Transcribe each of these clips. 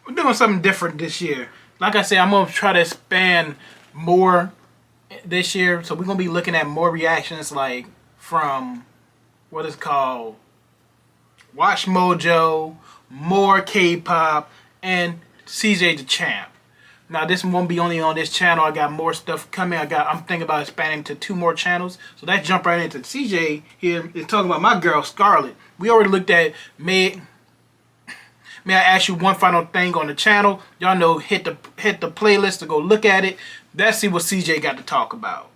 we're doing something different this year. Like I said, I'm gonna try to expand more this year. So we're gonna be looking at more reactions, like from what is called Watch Mojo, more K-pop, and CJ the Champ. Now this won't be only on this channel. I got more stuff coming. I'm thinking about expanding to 2 more channels. So let's jump right into CJ here is talking about my girl Scarlet. We already looked at May I ask you one final thing on the channel? Y'all know hit the playlist to go look at it. Let's see what CJ got to talk about.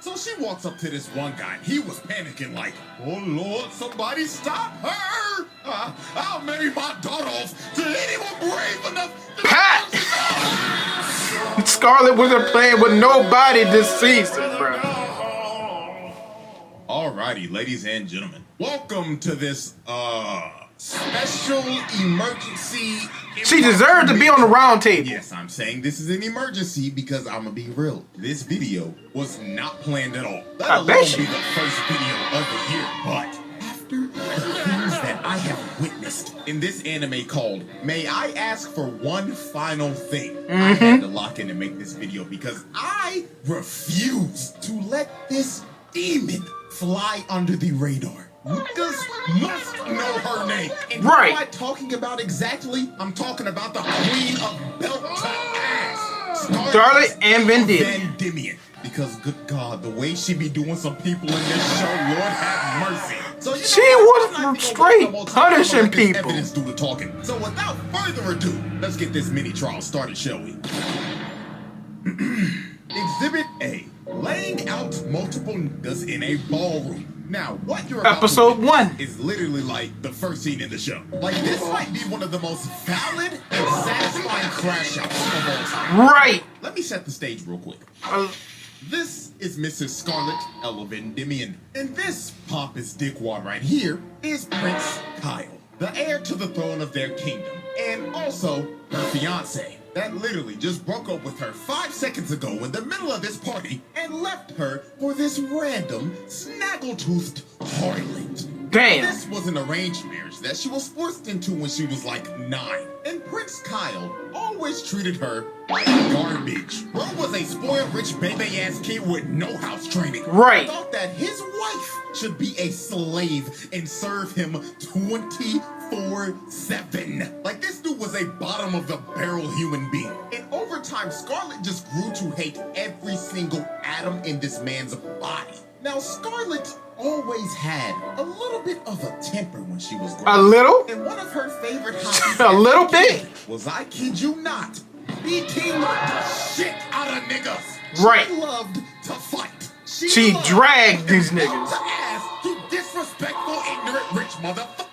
So she walks up to this one guy, and he was panicking like, oh Lord, somebody stop her! I'll marry my daughter off to anyone brave enough to... Pat! Scarlet wasn't playing with nobody this season, bro. Alrighty, ladies and gentlemen. Welcome to this, special emergency... She deserved to be on the round table. Yes, I'm saying this is an emergency because I'm gonna be real. This video was not planned at all. I bet you. Be the first video of the year, but after the things that I have witnessed in this anime called May I Ask for One Final Thing, I had to lock in and make this video because I refuse to let this demon fly under the radar. Niggas must know her name. And right. Who am I talking about exactly? I'm talking about the queen of belt to ass. Scarlet El Vandimion. Because good God, the way she be doing some people in this show, Lord have mercy. So she was straight punishing people. Evidence due to talking. So without further ado, let's get this mini trial started, shall we? Exhibit A. Laying out multiple niggas in a ballroom. Now, what you're about Episode 1 is literally like the first scene in the show. Like, this might be one of the most valid and satisfying crash outs of all time. Right. Let me set the stage real quick. This is Mrs. Scarlet El Vandimion. And this pompous dickwad right here is Prince Kyle, the heir to the throne of their kingdom, and also her fiance that literally just broke up with her 5 seconds ago in the middle of this party and left her for this random snaggle-toothed harlot. Damn. This was an arranged marriage that she was forced into when she was like 9. And Prince Kyle always treated her like garbage. Bro was a spoiled rich baby-ass kid with no house training. Right. Thought that his wife should be a slave and serve him 24/7. Like, this dude was a bottom of the barrel human being. And over time, Scarlet just grew to hate every single atom in this man's body. Now, Scarlet always had a little bit of a temper when she was growing up. A little? And one of her favorite hobbies a little bit was, I kid you not, beating the shit out of niggas. Right. She loved to fight. She dragged these niggas. To ass to disrespectful, ignorant, rich motherfuckers.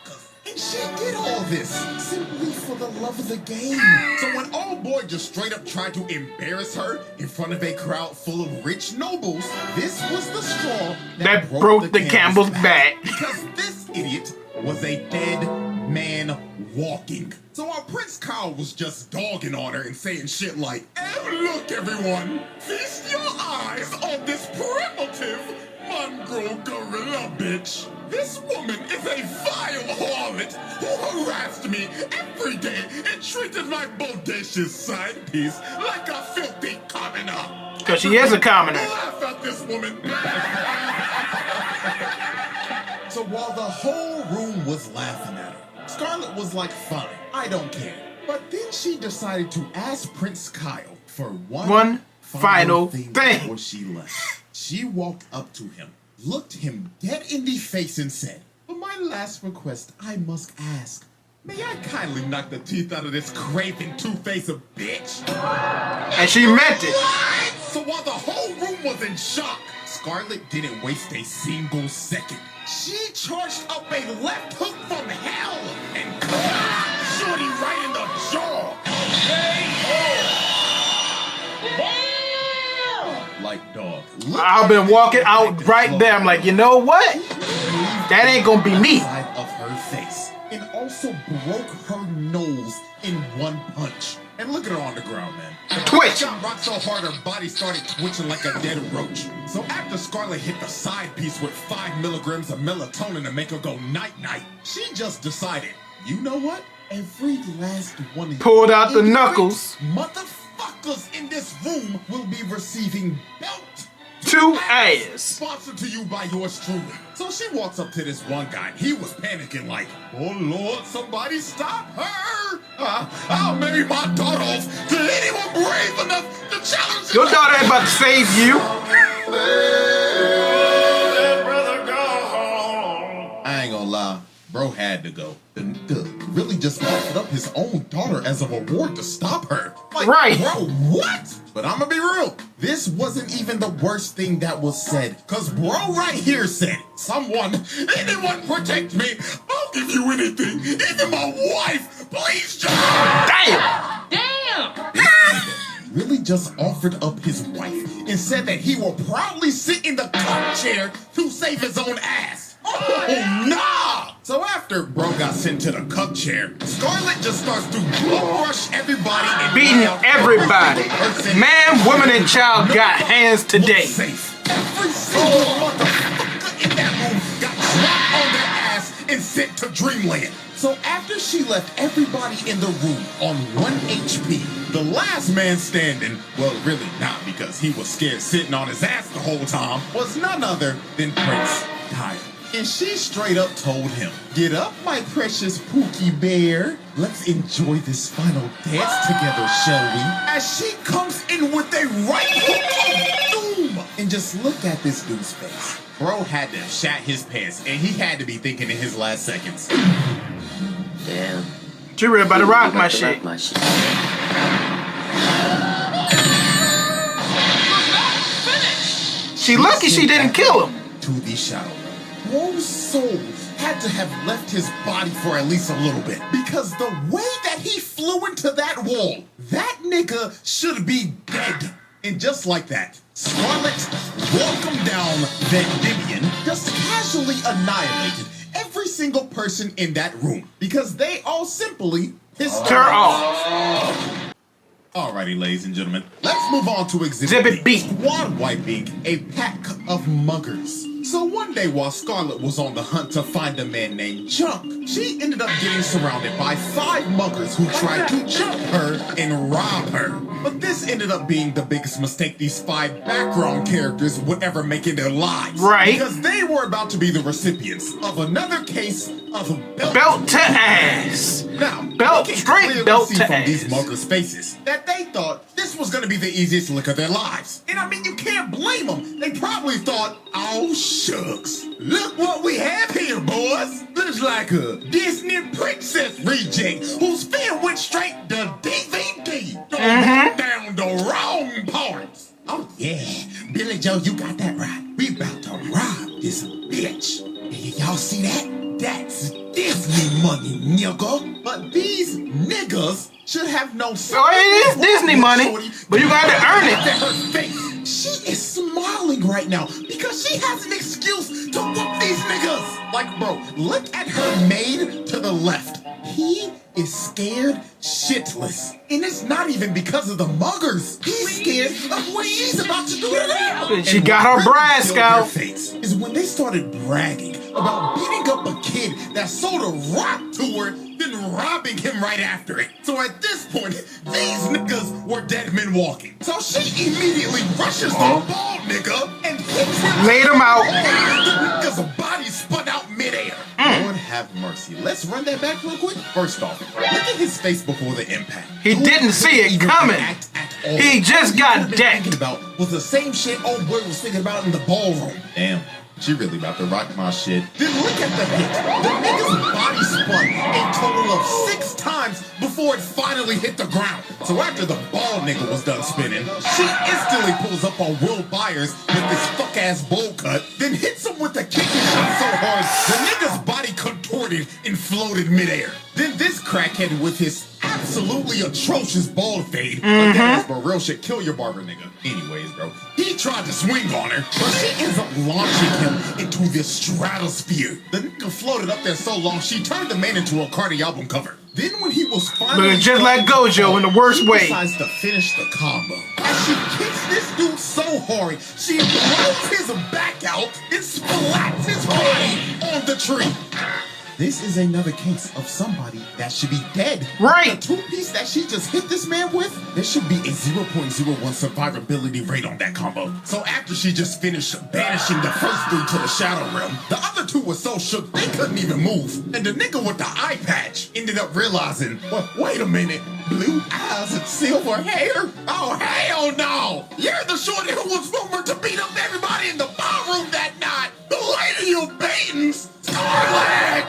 And she did all this simply for the love of the game. So when old boy just straight up tried to embarrass her in front of a crowd full of rich nobles, this was the straw that broke the camel's back. Because this idiot was a dead man walking. So our Prince Kyle was just dogging on her and saying shit like, look everyone, feast your eyes on this primitive mongrel gorilla bitch. This woman is a vile harlot who harassed me every day and treated my bodacious side piece like a filthy commoner. Because she is a commoner. Laugh at this woman. So while the whole room was laughing at her, Scarlet was like, fine, I don't care. But then she decided to ask Prince Kyle for one final thing before she left. She walked up to him, looked him dead in the face and said, for my last request, I must ask, may I kindly knock the teeth out of this craven two-faced bitch? And she meant it. What? So while the whole room was in shock, Scarlet didn't waste a single second. She charged up a left hook from hell and clocked Shorty right in the jaw. Like, dog. I've been walking out right there. I'm like, you know what? That ain't gonna be me. Of her face, and also broke her nose in one punch. And look at her on the ground, man. Twitch. She got rocked so hard her body started twitching like a dead roach. So after Scarlet hit the side piece with 5 milligrams of melatonin to make her go night-night, she just decided, you know what? Every last one of Pulled out the ignorant knuckles. motherfuckers in this room will be receiving belt to ass. Sponsored to you by yours truly. So she walks up to this one guy. He was panicking like, oh Lord, somebody stop her. I'll marry my daughter off to anyone brave enough to challenge Your daughter ain't about to save you. I ain't gonna lie, bro had to go. The nigga really just offered up his own daughter as a reward to stop her. Like, right. Bro, what? But I'ma be real. This wasn't even the worst thing that was said. Cause bro right here said, anyone protect me. I'll give you anything. Even my wife. Please just. Damn. Really just offered up his wife and said that he will proudly sit in the cup chair to save his own ass. Oh, nah! So after bro got sent to the cup chair, Scarlet just starts to rush everybody and beating everybody. Man, woman, and child got hands today. Safe. Every single motherfucker in that room got dropped on their ass and sent to Dreamland. So after she left everybody in the room on 1 HP, the last man standing, well really not because he was scared sitting on his ass the whole time, was none other than Prince Tyler. And she straight up told him, get up, my precious Pookie Bear. Let's enjoy this final dance together, shall we? As she comes in with a right hook of doom. And just look at this dude's face. Bro had to have shat his pants, and he had to be thinking in his last seconds. Damn. She really about to rock my shit. She lucky she didn't kill him. To the shadow. Bro's soul had to have left his body for at least a little bit. Because the way that he flew into that wall, that nigga should be dead. And just like that, Scarlet welcome down Vandimion just casually annihilated every single person in that room. Because they all simply pissed her off. Alrighty, ladies and gentlemen, let's move on to Exhibit B. Squad wiping a pack of muggers. So one day while Scarlet was on the hunt to find a man named Junk, she ended up getting surrounded by 5 muggers who tried to jump her and rob her. But this ended up being the biggest mistake these 5 background characters would ever make in their lives. Right. Because they were about to be the recipients of another case of belt to ass. Now, straight belt to from ass. These muggers' faces that they thought this was going to be the easiest lick of their lives. And I mean, you can't blame them. They probably thought, oh, shucks. Look what we have here, boys. Looks like a Disney princess reject whose film went straight to DVD. Down the wrong parts. Oh, yeah. Billy Joe, you got that right. We about to rob this bitch. Y'all see that? That's Disney money, nigga. But these niggas should have no sense. Oh, it is Disney money, but you gotta earn it. Her face. She is smiling right now because she has an excuse to whoop these niggas. Like, bro, look at her maid to the left. He is scared shitless. And it's not even because of the muggers. He's scared of what she's about to do to them. She got her bride scout. Face is when they started bragging about beating up a kid that sold a rock to her, then robbing him right after it. So at this point, these niggas were dead men walking. So she immediately rushes the bald nigga and hits him. Laid him out. The nigga's body spun out midair. Lord have mercy. Let's run that back real quick. First off, look at his face before the impact. He didn't see it coming. He just got decked. Thinking about was the same shit old boy was thinking about in the ballroom. Damn. She really about to rock my shit. Then look at the hit. The nigga's body spun a total of 6 times before it finally hit the ground. So after the bald nigga was done spinning, she instantly pulls up on Will Byers with this fuck-ass bowl cut, then hits him with a kicking shot so hard, the nigga's body contorted and floated midair. Then this crackhead with his absolutely atrocious bald fade, again, but real shit, kill your barber nigga. Anyways, bro, he tried to swing on her, but she ends up launching him into this stratosphere. The nigga floated up there so long, she turned the man into a Cardi album cover. Then when he was finally looking just like Gojo in the worst way, she decides to finish the combo. As she kicks this dude so hard, she blows his back out and splats his body on the tree. This is another case of somebody that should be dead. Right. The two-piece that she just hit this man with, there should be a 0.01 survivability rate on that combo. So after she just finished banishing the first three to the Shadow Realm, the other two were so shook they couldn't even move. And the nigga with the eye patch ended up realizing, well, wait a minute, blue eyes and silver hair? Oh, hell no! You're the shorty who was rumored to beat up everybody in the ballroom that night! The lady you beaten, Scarlet!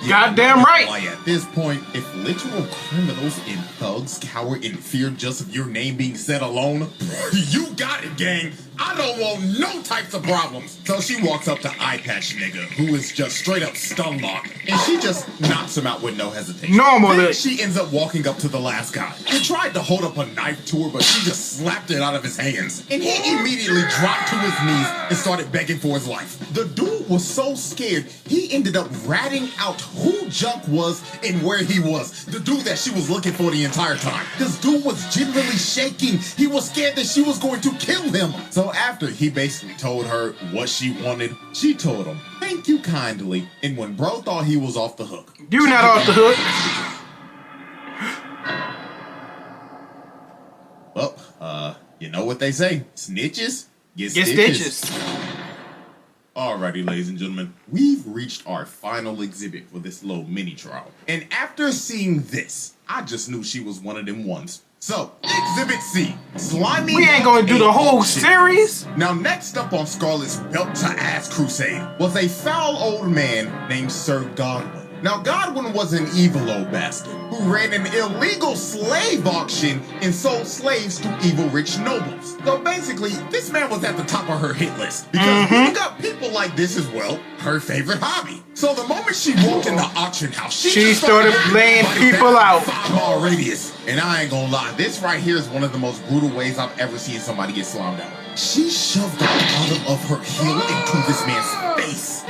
Goddamn right. Why, at this point, if literal criminals and thugs cower in fear just of your name being said alone, you got it, gang. I don't want no types of problems. So she walks up to Eye Patch nigga, who is just straight up stun locked, and she just knocks him out with no hesitation. Normally. Then she ends up walking up to the last guy. He tried to hold up a knife to her, but she just slapped it out of his hands. And he immediately dropped to his knees and started begging for his life. The dude was so scared, he ended up ratting out who Junk was and where he was. The dude that she was looking for the entire time. This dude was generally shaking. He was scared that she was going to kill him. So after he basically told her what she wanted, she told him, thank you kindly. And when bro thought he was off the hook. You not off the hook. Well, you know what they say. Snitches get Get stitches. stitches. Alrighty, ladies and gentlemen, we've reached our final exhibit for this little mini trial. And after seeing this, I just knew she was one of them ones. So, Exhibit C, Slimy. We ain't gonna do the whole series. Now, next up on Scarlet's belt-to-ass crusade was a foul old man named Sir Godwin. Now, Godwin was an evil old bastard who ran an illegal slave auction and sold slaves to evil rich nobles. So basically, this man was at the top of her hit list because beating up people like this is, well, her favorite hobby. So the moment she walked in the auction house, she just started laying people out. 5-mile radius. And I ain't gonna lie, this right here is one of the most brutal ways I've ever seen somebody get slammed out. She shoved the bottom of her heel into this man's face.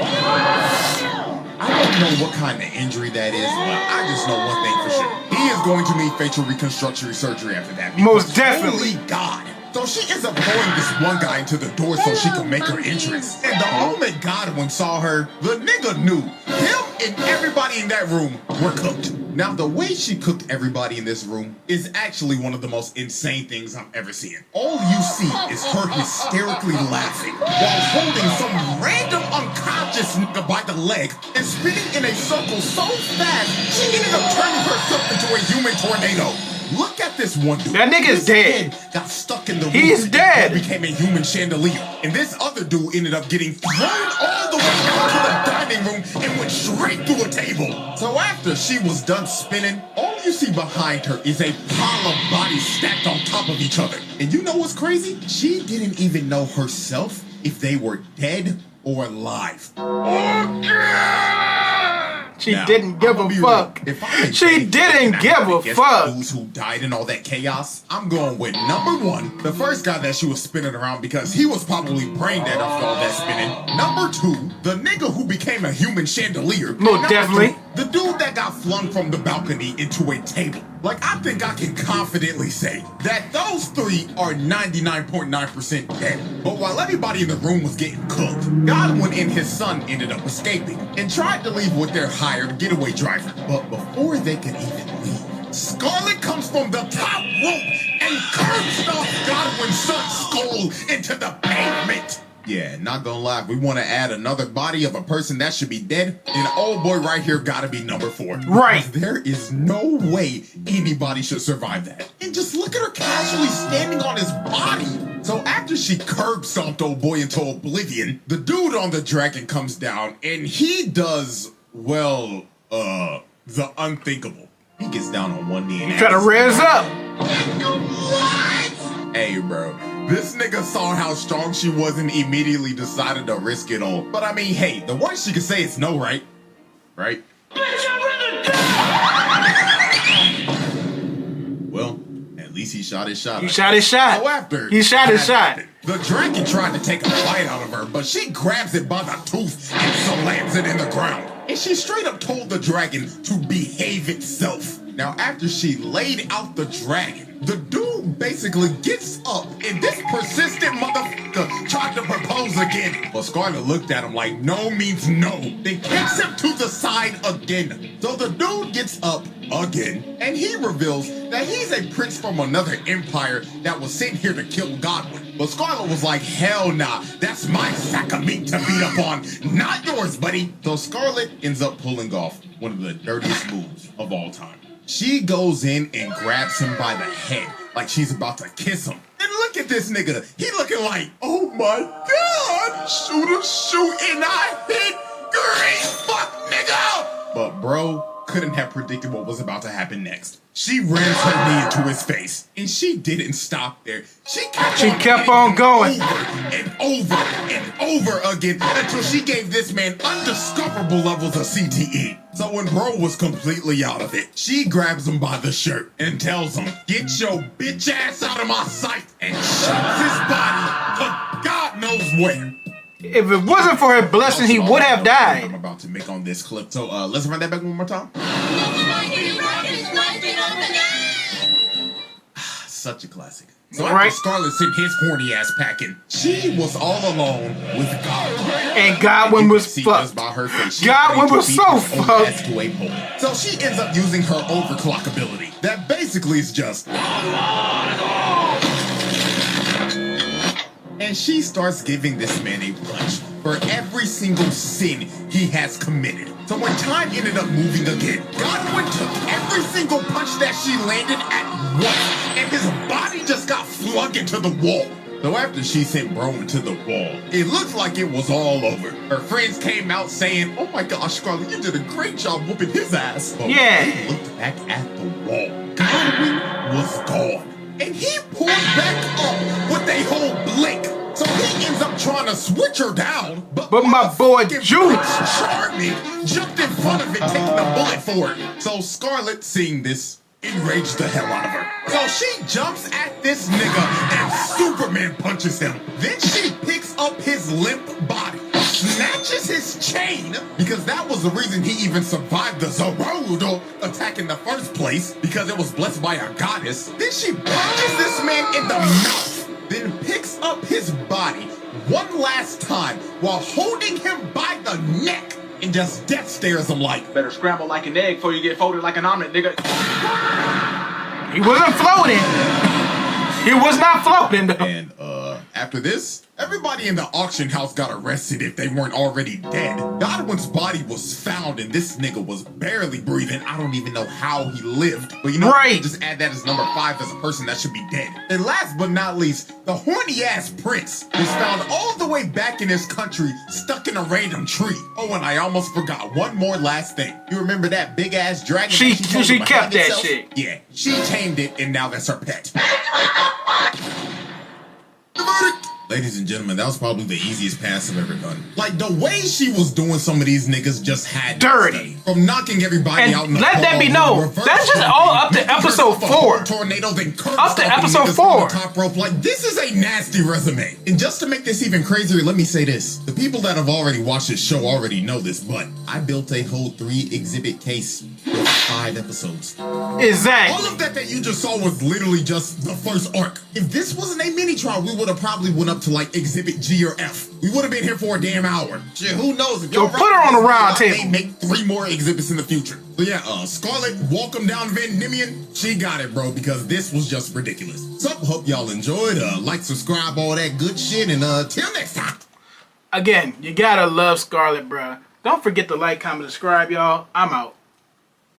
I don't know what kind of injury that is, but I just know one thing for sure. He is going to need facial reconstruction surgery after that. Most definitely. Holy God. So she ends up throwing this one guy into the door so she can make her entrance. And the moment Godwin saw her, the nigga knew. Him and everybody in that room were cooked. Now, the way she cooked everybody in this room is actually one of the most insane things I've ever seen. All you see is her hysterically laughing while holding some random unconscious nigga by the leg and spinning in a circle so fast, she ended up turning herself into a human tornado. Look at this one dude. That nigga's His dead. head got stuck in the He's roof dead. and became a human chandelier. And this other dude ended up getting thrown all the way out to the dining room and went straight through a table. So after she was done spinning, all you see behind her is a pile of bodies stacked on top of each other. And you know what's crazy? She didn't even know herself if they were dead or alive. She didn't give a fuck. She didn't give a fuck. Those who died in all that chaos, I'm going with number one, the first guy that she was spinning around because he was probably brain dead after all that spinning. Number two, the nigga who became a human chandelier. Most definitely. Three, the dude that got flung from the balcony into a table. Like, I think I can confidently say that those three are 99.9% dead. But while everybody in the room was getting cooked, Godwin and his son ended up escaping and tried to leave with their hired getaway driver. But before they could even leave, Scarlet comes from the top rope and curb stomps Godwin's son's skull into the pavement. Yeah, not gonna lie, if we want to add another body of a person that should be dead, then old boy right here gotta be number 4. Right. Because there is no way anybody should survive that. And just look at her casually standing on his body. So after she curb stomped old boy into oblivion, the dude on the dragon comes down and he does, well, the unthinkable. He gets down on one knee and You try to raise up. Hey, bro. This nigga saw how strong she was and immediately decided to risk it all. But I mean, hey, the worst she could say is no, right? Right? Well, at least he shot his shot. He shot his shot. So after He shot his that shot. happened, the dragon tried to take a bite out of her, but she grabs it by the tooth and slams it in the ground. And she straight up told the dragon to behave itself. Now, after she laid out the dragon, the dude basically gets up, and this persistent motherfucker tried to propose again. But Scarlet looked at him like no means no, then kicks him to the side again. So the dude gets up again, and he reveals that he's a prince from another empire that was sent here to kill Godwin. But Scarlet was like, hell nah, that's my sack of meat to beat up on, not yours, buddy. So Scarlet ends up pulling off one of the dirtiest moves of all time. She goes in and grabs him by the head like she's about to kiss him. And look at this nigga. He looking like, oh my God, shoot, and I hit great fuck nigga. But bro couldn't have predicted what was about to happen next. She rams her knee into his face, and she didn't stop there. She kept on going over and over again until she gave this man undiscoverable levels of CTE. So when bro was completely out of it, she grabs him by the shirt and tells him, get your bitch ass out of my sight, and shoves his body to God knows where. If it wasn't for her blessing, he would have died. I'm about to make on this clip. So let's run that back one more time. Such a classic. So after Scarlet sent his horny ass packing, she was all alone with Godwin. And Godwin was fucked. By her face, Godwin was so fucked. So she ends up using her overclock ability. That basically is just... And she starts giving this man a punch for every single sin he has committed. So when time ended up moving again, Godwin took every single punch that she landed at once, and his body just got flung into the wall. So after she sent bro into the wall, it looked like it was all over. Her friends came out saying, oh my gosh, Scarlet, you did a great job whooping his ass. But when they looked back at the wall, Godwin was gone. And he pulled back up with a whole blink. So he ends up trying to switch her down. But my boy Jude Charming jumped in front of it, taking a bullet for it. So Scarlet, seeing this, enraged the hell out of her. So she jumps at this nigga and Superman punches him. Then she picks up his limp body, snatches his chain, because that was the reason he even survived the Zorodo attack in the first place, because it was blessed by a goddess. Then she punches this man in the mouth, then picks up his body one last time while holding him by the neck and just death stares him like, better scramble like an egg before you get folded like an omelet, nigga. He wasn't floating. He was not floating, though. And after this, everybody in the auction house got arrested if they weren't already dead. Godwin's body was found and this nigga was barely breathing. I don't even know how he lived. But you know, just add that as number 5 as a person that should be dead. And last but not least, the horny ass prince was found all the way back in his country, stuck in a random tree. Oh, and I almost forgot one more last thing. You remember that big ass dragon? She kept that shit. Yeah, she tamed it and now that's her pet. Ladies and gentlemen, that was probably the easiest pass I've ever done. Like, the way she was doing some of these niggas just had dirty. From knocking everybody out in the let that be known. That's just all up to episode 4. Tornado, then up to episode 4. Top rope. Like, this is a nasty resume. And just to make this even crazier, let me say this. The people that have already watched this show already know this, but I built a whole 3 exhibit case with 5 episodes. Exactly. All of that you just saw was literally just the first arc. If this wasn't a mini trial, we would have probably went up to like exhibit G or F. We would have been here for a damn hour. Shit, who knows? If so put her on the round table. They make 3 more exhibits in the future. So yeah, Scarlet, welcome down Vandimion. She got it, bro, because this was just ridiculous. So hope y'all enjoyed. Like, subscribe, all that good shit, and till next time. Again, you gotta love Scarlet, bruh. Don't forget to like, comment, subscribe, y'all. I'm out.